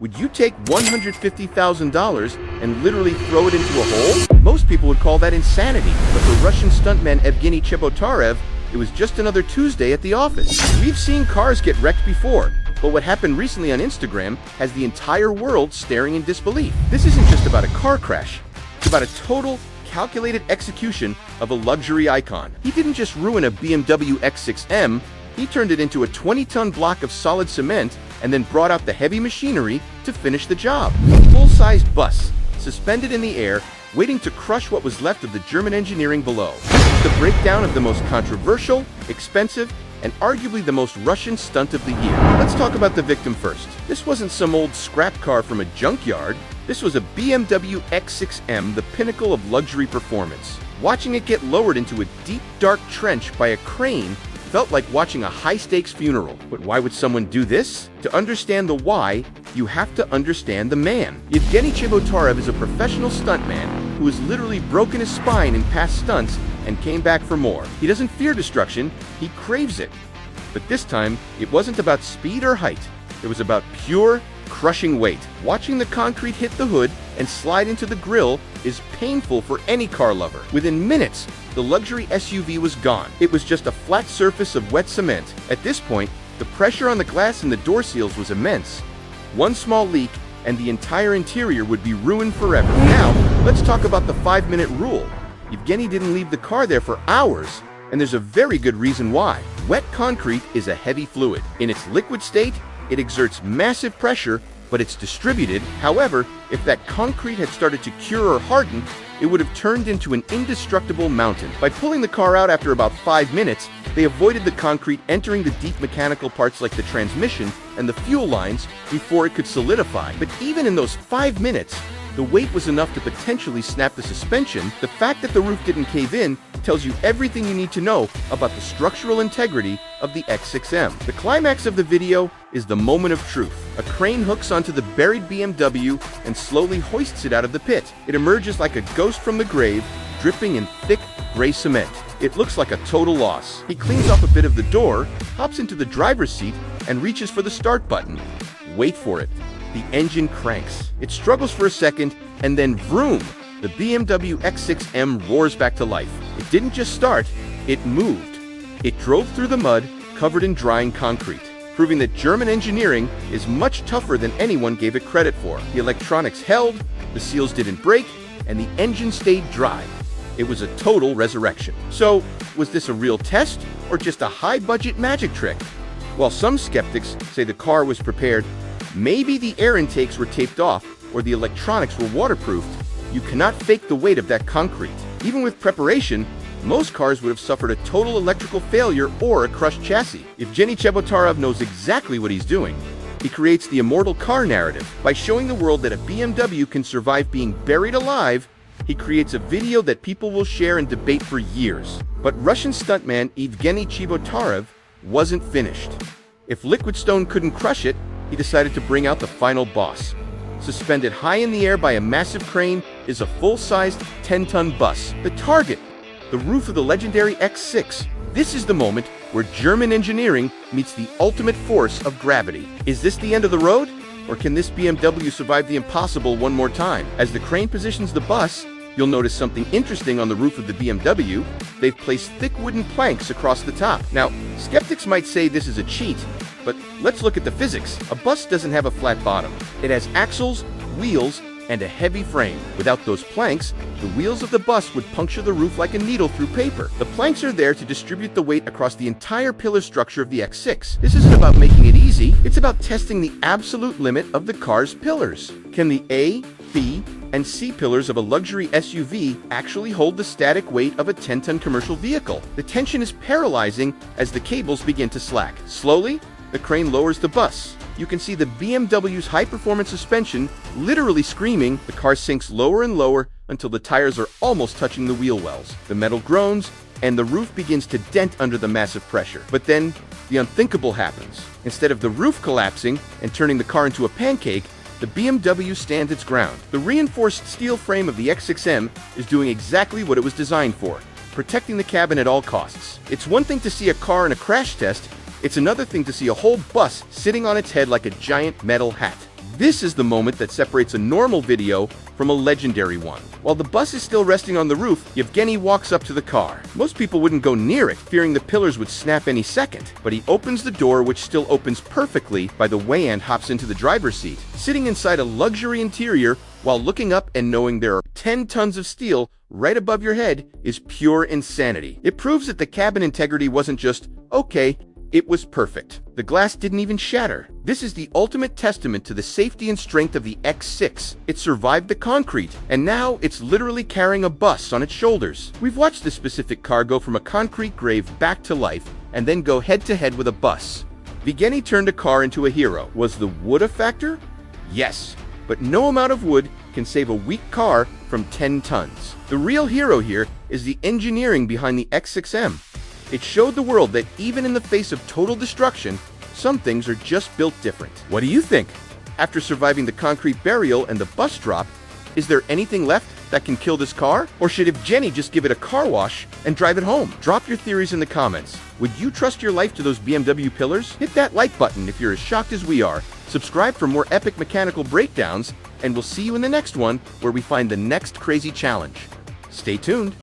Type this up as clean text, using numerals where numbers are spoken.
Would you take $150,000 and literally throw it into a hole? Most people would call that insanity, but for Russian stuntman Evgeny Chebotarev, it was just another Tuesday at the office. We've seen cars get wrecked before, but what happened recently on Instagram has the entire world staring in disbelief. This isn't just about a car crash, it's about a total, calculated execution of a luxury icon. He didn't just ruin a BMW X6 M, he turned it into a 20-ton block of solid cement and then brought out the heavy machinery to finish the job. A full-sized bus, suspended in the air, waiting to crush what was left of the German engineering below. It's the breakdown of the most controversial, expensive, and arguably the most Russian stunt of the year. Let's talk about the victim first. This wasn't some old scrap car from a junkyard. This was a BMW X6 M, the pinnacle of luxury performance. Watching it get lowered into a deep, dark trench by a crane felt like watching a high-stakes funeral. But why would someone do this? To understand the why, you have to understand the man. Evgeny Chebotarev is a professional stuntman who has literally broken his spine in past stunts and came back for more. He doesn't fear destruction, he craves it. But this time, it wasn't about speed or height. It was about pure, crushing weight. Watching the concrete hit the hood and slide into the grille is painful for any car lover. Within minutes, the luxury SUV was gone. It was just a flat surface of wet cement. At this point, the pressure on the glass and the door seals was immense. One small leak, and the entire interior would be ruined forever. Now, let's talk about the 5-minute rule. Evgeny didn't leave the car there for hours, and there's a very good reason why. Wet concrete is a heavy fluid. In its liquid state, it exerts massive pressure, but it's distributed. However, if that concrete had started to cure or harden, it would have turned into an indestructible mountain. By pulling the car out after about 5 minutes, they avoided the concrete entering the deep mechanical parts like the transmission and the fuel lines before it could solidify. But even in those 5 minutes, the weight was enough to potentially snap the suspension. The fact that the roof didn't cave in tells you everything you need to know about the structural integrity of the X6M. The climax of the video is the moment of truth. A crane hooks onto the buried BMW and slowly hoists it out of the pit. It emerges like a ghost from the grave, dripping in thick, gray cement. It looks like a total loss. He cleans off a bit of the door, hops into the driver's seat, and reaches for the start button. Wait for it. The engine cranks. It struggles for a second, and then vroom! The BMW X6 M roars back to life. It didn't just start, it moved. It drove through the mud, covered in drying concrete, proving that German engineering is much tougher than anyone gave it credit for. The electronics held, the seals didn't break, and the engine stayed dry. It was a total resurrection. So, was this a real test, or just a high-budget magic trick? While some skeptics say the car was prepared, maybe the air intakes were taped off, or the electronics were waterproofed, you cannot fake the weight of that concrete. Even with preparation, most cars would have suffered a total electrical failure or a crushed chassis. Evgeny Chebotarev knows exactly what he's doing. He creates the immortal car narrative. By showing the world that a BMW can survive being buried alive, he creates a video that people will share and debate for years. But Russian stuntman Evgeny Chebotarev wasn't finished. If liquid stone couldn't crush it, he decided to bring out the final boss. Suspended high in the air by a massive crane is a full-sized 10-ton bus. The target, the roof of the legendary X6. This is the moment where German engineering meets the ultimate force of gravity. Is this the end of the road? Or can this BMW survive the impossible one more time? As the crane positions the bus, you'll notice something interesting on the roof of the BMW. They've placed thick wooden planks across the top. Now, skeptics might say this is a cheat, but let's look at the physics. A bus doesn't have a flat bottom. It has axles, wheels, and a heavy frame. Without those planks, the wheels of the bus would puncture the roof like a needle through paper. The planks are there to distribute the weight across the entire pillar structure of the X6. This isn't about making it easy, it's about testing the absolute limit of the car's pillars. Can the A, B, and C pillars of a luxury SUV actually hold the static weight of a 10-ton commercial vehicle? The tension is paralyzing as the cables begin to slack. Slowly, the crane lowers the bus. You can see the BMW's high-performance suspension literally screaming. The car sinks lower and lower until the tires are almost touching the wheel wells. The metal groans, and the roof begins to dent under the massive pressure. But then, the unthinkable happens. Instead of the roof collapsing and turning the car into a pancake, the BMW stands its ground. The reinforced steel frame of the X6M is doing exactly what it was designed for, protecting the cabin at all costs. It's one thing to see a car in a crash test, it's another thing to see a whole bus sitting on its head like a giant metal hat. This is the moment that separates a normal video from a legendary one. While the bus is still resting on the roof, Evgeny walks up to the car. Most people wouldn't go near it, fearing the pillars would snap any second, but he opens the door, which still opens perfectly by the way, and hops into the driver's seat. Sitting inside a luxury interior while looking up and knowing there are 10 tons of steel right above your head is pure insanity. It proves that the cabin integrity wasn't just okay, it was perfect. The glass didn't even shatter. This is the ultimate testament to the safety and strength of the X6. It survived the concrete, and now it's literally carrying a bus on its shoulders. We've watched this specific car go from a concrete grave back to life, and then go head-to-head with a bus. Evgeny turned a car into a hero. Was the wood a factor? Yes, but no amount of wood can save a weak car from 10 tons. The real hero here is the engineering behind the X6 M. It showed the world that even in the face of total destruction, some things are just built different. What do you think? After surviving the concrete burial and the bus drop, is there anything left that can kill this car? Or should Evgeny just give it a car wash and drive it home? Drop your theories in the comments. Would you trust your life to those BMW pillars? Hit that like button if you're as shocked as we are. Subscribe for more epic mechanical breakdowns, and we'll see you in the next one where we find the next crazy challenge. Stay tuned.